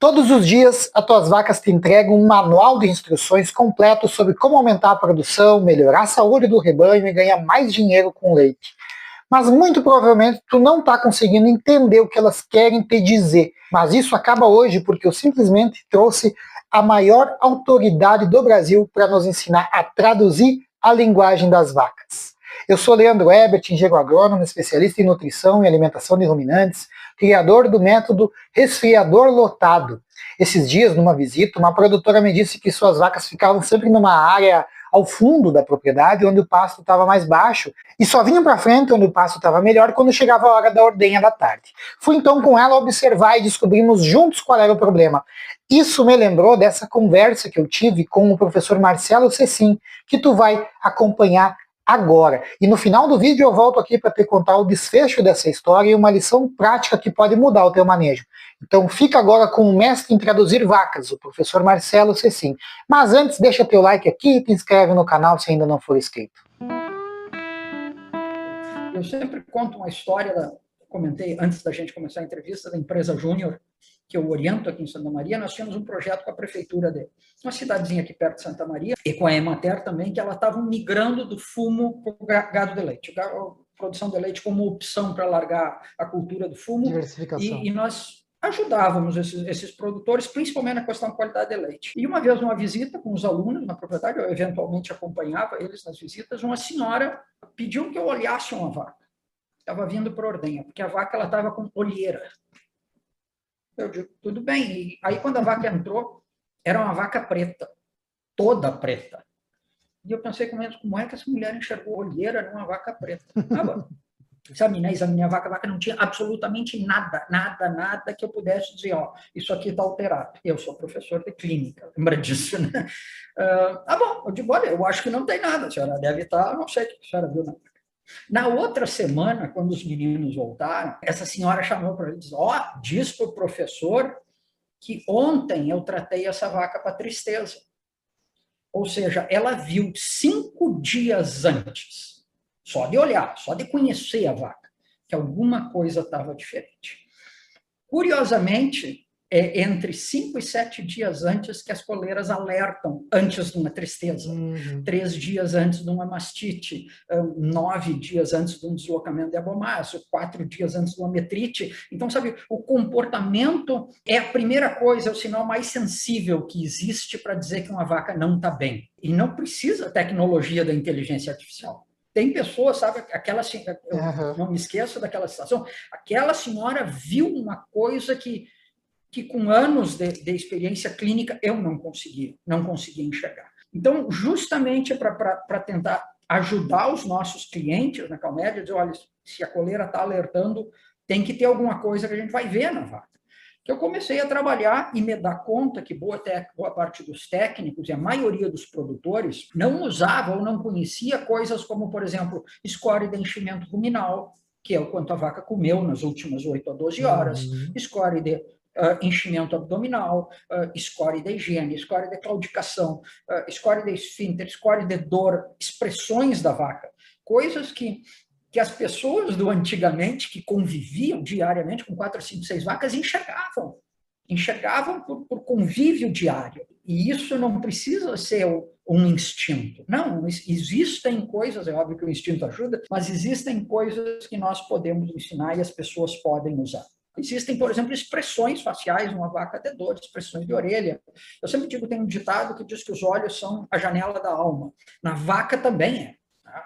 Todos os dias, as tuas vacas te entregam um manual de instruções completo sobre como aumentar a produção, melhorar a saúde do rebanho e ganhar mais dinheiro com leite. Mas muito provavelmente tu não está conseguindo entender o que elas querem te dizer. Mas isso acaba hoje porque eu simplesmente trouxe a maior autoridade do Brasil para nos ensinar a traduzir a linguagem das vacas. Eu sou Leandro Ebert, engenheiro agrônomo, especialista em nutrição e alimentação de ruminantes, criador do método resfriador lotado. Esses dias, numa visita, uma produtora me disse que suas vacas ficavam sempre numa área ao fundo da propriedade, onde o pasto estava mais baixo, e só vinham para frente, onde o pasto estava melhor, quando chegava a hora da ordenha da tarde. Fui então com ela observar e descobrimos juntos qual era o problema. Isso me lembrou dessa conversa que eu tive com o professor Marcelo Cecim, que tu vai acompanhar agora. E no final do vídeo eu volto aqui para te contar o desfecho dessa história e uma lição prática que pode mudar o teu manejo. Então fica agora com o mestre em traduzir vacas, o professor Marcelo Cecim. Mas antes, deixa teu like aqui e te inscreve no canal se ainda não for inscrito. Eu sempre conto uma história, comentei antes da gente começar a entrevista, da empresa Júnior, que eu oriento aqui em Santa Maria. Nós tínhamos um projeto com a prefeitura de uma cidadezinha aqui perto de Santa Maria, e com a Emater também, que ela estava migrando do fumo para o gado de leite. A produção de leite como opção para largar a cultura do fumo. Diversificação. E nós ajudávamos esses produtores, principalmente na questão da qualidade de leite. E uma vez, numa visita com os alunos na propriedade, eu eventualmente acompanhava eles nas visitas, uma senhora pediu que eu olhasse uma vaca. Estava vindo para ordenha, porque a vaca estava com olheira. Eu digo, tudo bem. E aí, quando a vaca entrou, era uma vaca preta, toda preta. E eu pensei comigo, como é que essa mulher enxergou olheira numa vaca preta? Ah, bom. Examinei a vaca não tinha absolutamente nada que eu pudesse dizer, ó, isso aqui está alterado. Eu sou professor de clínica, lembra disso, né? Bom, eu digo, olha, eu acho que não tem nada, a senhora deve estar, não sei o que a senhora viu, não. Na outra semana, quando os meninos voltaram, essa senhora chamou para ele e disse, ó, diz para o professor que ontem eu tratei essa vaca para tristeza. Ou seja, ela viu 5 dias antes, só de olhar, só de conhecer a vaca, que alguma coisa estava diferente. Curiosamente, é entre 5 e 7 dias antes que as coleiras alertam, antes de uma tristeza, 3 dias antes de uma mastite, 9 dias antes de um deslocamento de abomácio, 4 dias antes de uma metrite. Então, sabe, o comportamento é a primeira coisa, é o sinal mais sensível que existe para dizer que uma vaca não está bem. E não precisa tecnologia da inteligência artificial. Tem pessoas, sabe, eu não me esqueço daquela situação, aquela senhora viu uma coisa que com anos de experiência clínica eu não conseguia enxergar. Então, justamente para tentar ajudar os nossos clientes na Calmed, dizer, olha, se a coleira está alertando, tem que ter alguma coisa que a gente vai ver na vaca. Que eu comecei a trabalhar e me dar conta que boa parte dos técnicos e a maioria dos produtores não usava ou não conhecia coisas como, por exemplo, score de enchimento ruminal, que é o quanto a vaca comeu nas últimas 8 a 12 horas, score de enchimento abdominal, score de higiene, score de claudicação, score de esfíncter, score de dor, expressões da vaca, coisas que as pessoas do antigamente, que conviviam diariamente com 4, 5, 6 vacas, enxergavam por convívio diário. E isso não precisa ser um instinto. Não, existem coisas, é óbvio que o instinto ajuda, mas existem coisas que nós podemos ensinar e as pessoas podem usar. Existem, por exemplo, expressões faciais numa vaca de dor, expressões de orelha. Eu sempre digo, tem um ditado que diz que os olhos são a janela da alma. Na vaca também é.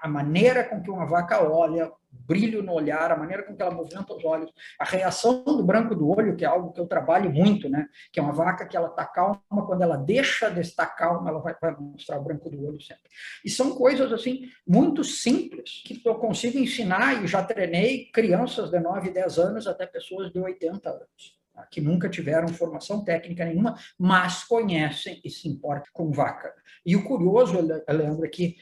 A maneira com que uma vaca olha, o brilho no olhar, a maneira com que ela movimenta os olhos, a reação do branco do olho, que é algo que eu trabalho muito, né? Que é uma vaca que ela está calma, quando ela deixa de estar calma, ela vai mostrar o branco do olho sempre. E são coisas, assim, muito simples, que eu consigo ensinar, e já treinei crianças de 9, 10 anos até pessoas de 80 anos. Que nunca tiveram formação técnica nenhuma, mas conhecem e se importam com vaca. E o curioso, Leandro, é que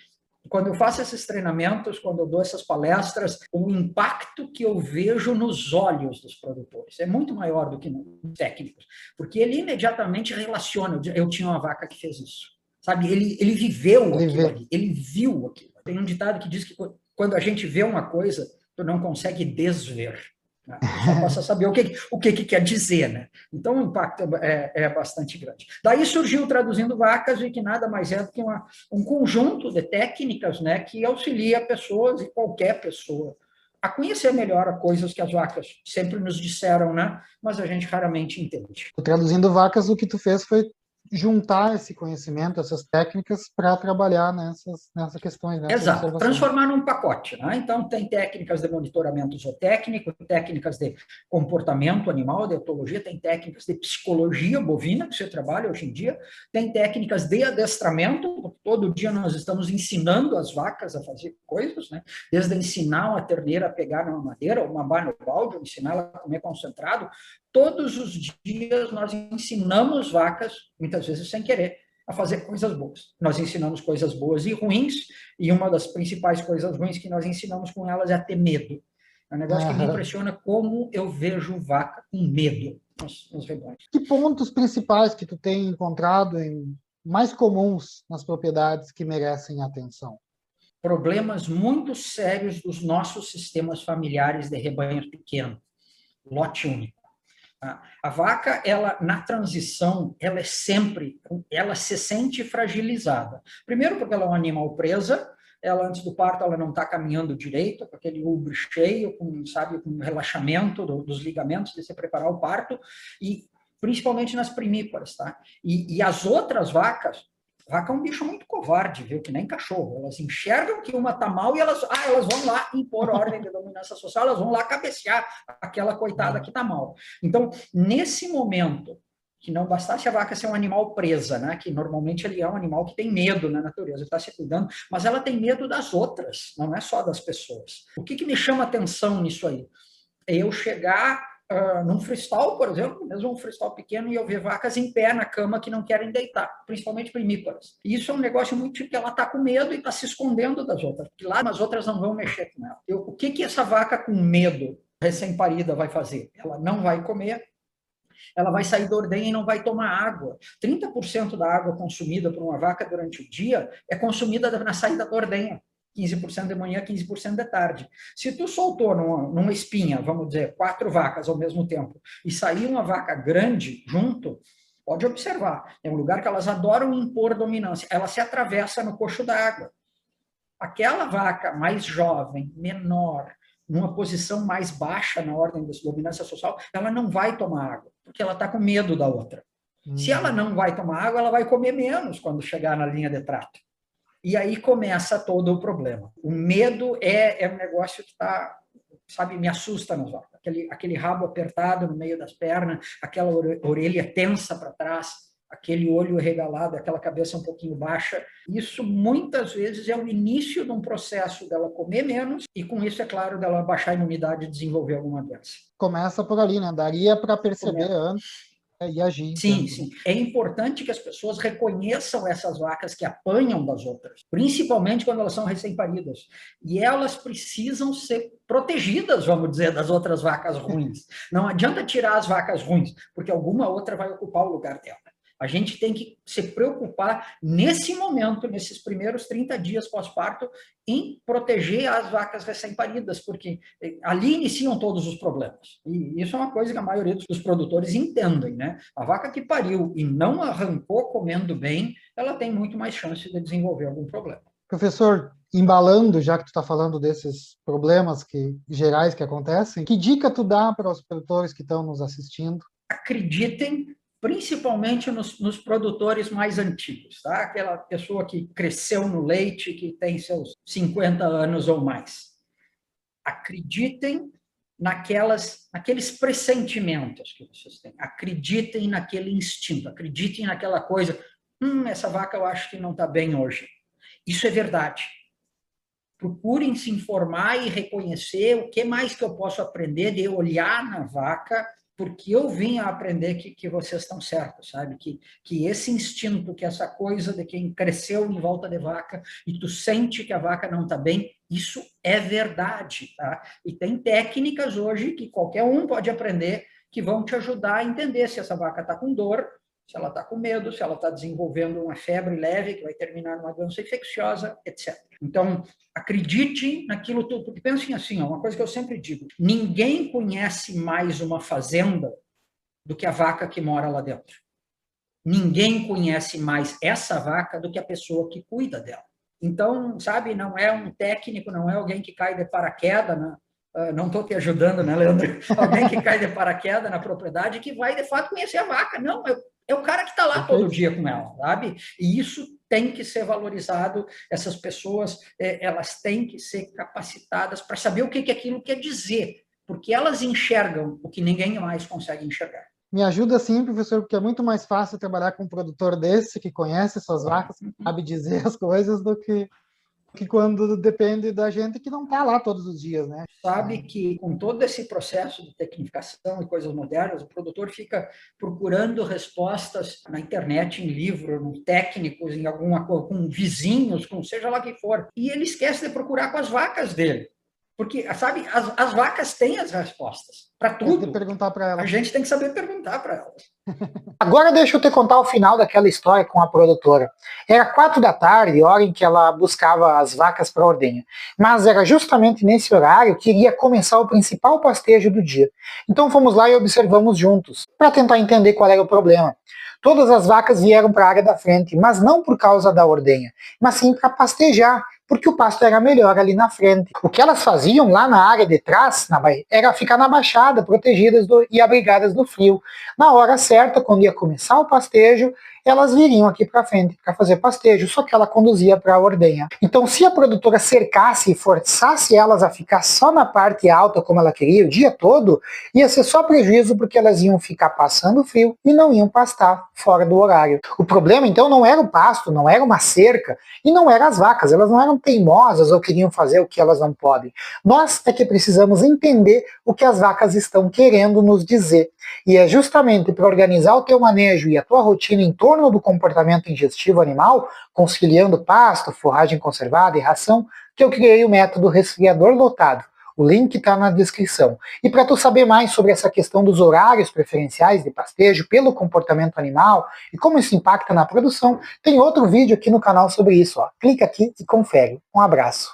quando eu faço esses treinamentos, quando eu dou essas palestras, o impacto que eu vejo nos olhos dos produtores é muito maior do que nos técnicos, porque ele imediatamente relaciona, eu tinha uma vaca que fez isso, sabe? Ele viveu aquilo ali, ele viu aquilo. Tem um ditado que diz que quando a gente vê uma coisa, tu não consegue desver. A pessoa passa a saber o que quer dizer, né? Então, o impacto é bastante grande. Daí surgiu Traduzindo Vacas, e que nada mais é do que um conjunto de técnicas, né, que auxilia pessoas, e qualquer pessoa, a conhecer melhor coisas que as vacas sempre nos disseram, né? Mas a gente raramente entende. Traduzindo Vacas, o que tu fez foi juntar esse conhecimento, essas técnicas, para trabalhar nessas questões, nessas Exato, observações. transformar num pacote, né? Então, tem técnicas de monitoramento zootécnico, técnicas de comportamento animal, de etologia, tem técnicas de psicologia bovina, que você trabalha hoje em dia, tem técnicas de adestramento, porque todo dia nós estamos ensinando as vacas a fazer coisas, né? Desde ensinar uma terneira a pegar na madeira, ou mamar no balde, ou ensinar ela a comer concentrado, todos os dias nós ensinamos vacas, muitas vezes sem querer, a fazer coisas boas. Nós ensinamos coisas boas e ruins, e uma das principais coisas ruins que nós ensinamos com elas é a ter medo. É um negócio que me impressiona como eu vejo vaca com medo nos rebanhos. Que pontos principais que tu tem encontrado mais comuns nas propriedades que merecem atenção? Problemas muito sérios dos nossos sistemas familiares de rebanho pequeno, lote único. A vaca, ela na transição, ela se sente fragilizada. Primeiro porque ela é um animal presa, ela antes do parto ela não está caminhando direito, com aquele úbrio cheio, com relaxamento dos ligamentos de se preparar o parto, e principalmente nas primíparas, tá? E as outras vacas, vaca é um bicho muito covarde, viu? Que nem cachorro. Elas enxergam que uma está mal e elas vão lá impor ordem de dominância social, elas vão lá cabecear aquela coitada que está mal. Então, nesse momento, que não bastasse a vaca ser um animal presa, né? Que normalmente ele é um animal que tem medo na natureza, está se cuidando, mas ela tem medo das outras, não é só das pessoas. O que me chama atenção nisso aí? É eu chegar num freestyle, por exemplo, mesmo um freestyle pequeno, e eu ver vacas em pé na cama que não querem deitar, principalmente primíparas. E isso é um negócio muito tipo que ela está com medo e está se escondendo das outras, porque lá as outras não vão mexer com ela. O que essa vaca com medo, recém-parida, vai fazer? Ela não vai comer, ela vai sair da ordenha e não vai tomar água. 30% da água consumida por uma vaca durante o dia é consumida na saída da ordenha. 15% de manhã, 15% de tarde. Se tu soltou numa espinha, vamos dizer, 4 vacas ao mesmo tempo, e sair uma vaca grande junto, pode observar, é um lugar que elas adoram impor dominância, ela se atravessa no coxo da água. Aquela vaca mais jovem, menor, numa posição mais baixa na ordem da dominância social, ela não vai tomar água, porque ela está com medo da outra. Se ela não vai tomar água, ela vai comer menos quando chegar na linha de trato. E aí começa todo o problema. O medo é um negócio que está, sabe, me assusta nas vacas. Aquele rabo apertado no meio das pernas, aquela orelha tensa para trás, aquele olho regalado, aquela cabeça um pouquinho baixa. Isso muitas vezes é o início de um processo dela comer menos e com isso, é claro, dela baixar a imunidade e desenvolver alguma doença. Começa por ali, né? Daria para perceber antes e agir. Sim, sim. É importante que as pessoas reconheçam essas vacas que apanham das outras, principalmente quando elas são recém-paridas. E elas precisam ser protegidas, vamos dizer, das outras vacas ruins. Não adianta tirar as vacas ruins, porque alguma outra vai ocupar o lugar dela. A gente tem que se preocupar nesse momento, nesses primeiros 30 dias pós-parto, em proteger as vacas recém-paridas, porque ali iniciam todos os problemas. E isso é uma coisa que a maioria dos produtores entendem, né? A vaca que pariu e não arrancou comendo bem, ela tem muito mais chance de desenvolver algum problema. Professor, embalando, já que tu está falando desses problemas gerais que acontecem, que dica tu dá para os produtores que estão nos assistindo? Acreditem principalmente nos produtores mais antigos, tá? Aquela pessoa que cresceu no leite, que tem seus 50 anos ou mais. Acreditem naqueles pressentimentos que vocês têm. Acreditem naquele instinto, acreditem naquela coisa, essa vaca eu acho que não está bem hoje. Isso é verdade. Procurem se informar e reconhecer o que mais que eu posso aprender de olhar na vaca, porque eu vim a aprender que vocês estão certos, sabe? Que esse instinto, que essa coisa de quem cresceu em volta de vaca e tu sente que a vaca não está bem, isso é verdade, tá? E tem técnicas hoje que qualquer um pode aprender que vão te ajudar a entender se essa vaca está com dor se ela está com medo, se ela está desenvolvendo uma febre leve que vai terminar numa doença infecciosa, etc. Então, acredite naquilo tudo, porque pensem assim, uma coisa que eu sempre digo, ninguém conhece mais uma fazenda do que a vaca que mora lá dentro. Ninguém conhece mais essa vaca do que a pessoa que cuida dela. Então, sabe, não é um técnico, não é alguém que cai de paraquedas, né? Não estou te ajudando, né, Leandro? Alguém que cai de paraquedas na propriedade que vai, de fato, conhecer a vaca. Não, é o cara que está lá todo dia com ela, sabe? E isso tem que ser valorizado. Essas pessoas, elas têm que ser capacitadas para saber o que aquilo quer dizer, porque elas enxergam o que ninguém mais consegue enxergar. Me ajuda sim, professor, porque é muito mais fácil trabalhar com um produtor desse, que conhece suas vacas, que sabe dizer as coisas, do que quando depende da gente que não está lá todos os dias, né? Sabe que com todo esse processo de tecnificação e coisas modernas, o produtor fica procurando respostas na internet, em livro, em técnicos, em alguma coisa, com vizinhos, com seja lá quem for. E ele esquece de procurar com as vacas dele. Porque, sabe, as vacas têm as respostas para tudo. Perguntar para elas. A gente tem que saber perguntar para elas. Agora deixa eu te contar o final daquela história com a produtora. Era 4 da tarde, hora em que ela buscava as vacas para a ordenha. Mas era justamente nesse horário que iria começar o principal pastejo do dia. Então fomos lá e observamos juntos, para tentar entender qual era o problema. Todas as vacas vieram para a área da frente, mas não por causa da ordenha, mas sim para pastejar, porque o pasto era melhor ali na frente. O que elas faziam lá na área de trás era ficar na baixada, protegidas e abrigadas do frio. Na hora certa, quando ia começar o pastejo, elas viriam aqui para frente para fazer pastejo, só que ela conduzia para a ordenha. Então, se a produtora cercasse e forçasse elas a ficar só na parte alta como ela queria o dia todo, ia ser só prejuízo, porque elas iam ficar passando frio e não iam pastar fora do horário. O problema, então, não era o pasto, não era uma cerca, e não eram as vacas, elas não eram teimosas ou queriam fazer o que elas não podem. Nós é que precisamos entender o que as vacas estão querendo nos dizer. E é justamente para organizar o teu manejo e a tua rotina em torno do comportamento ingestivo animal, conciliando pasto, forragem conservada e ração, que eu criei o método resfriador lotado. O link está na descrição. E para tu saber mais sobre essa questão dos horários preferenciais de pastejo pelo comportamento animal e como isso impacta na produção, tem outro vídeo aqui no canal sobre isso. Clica aqui e confere. Um abraço.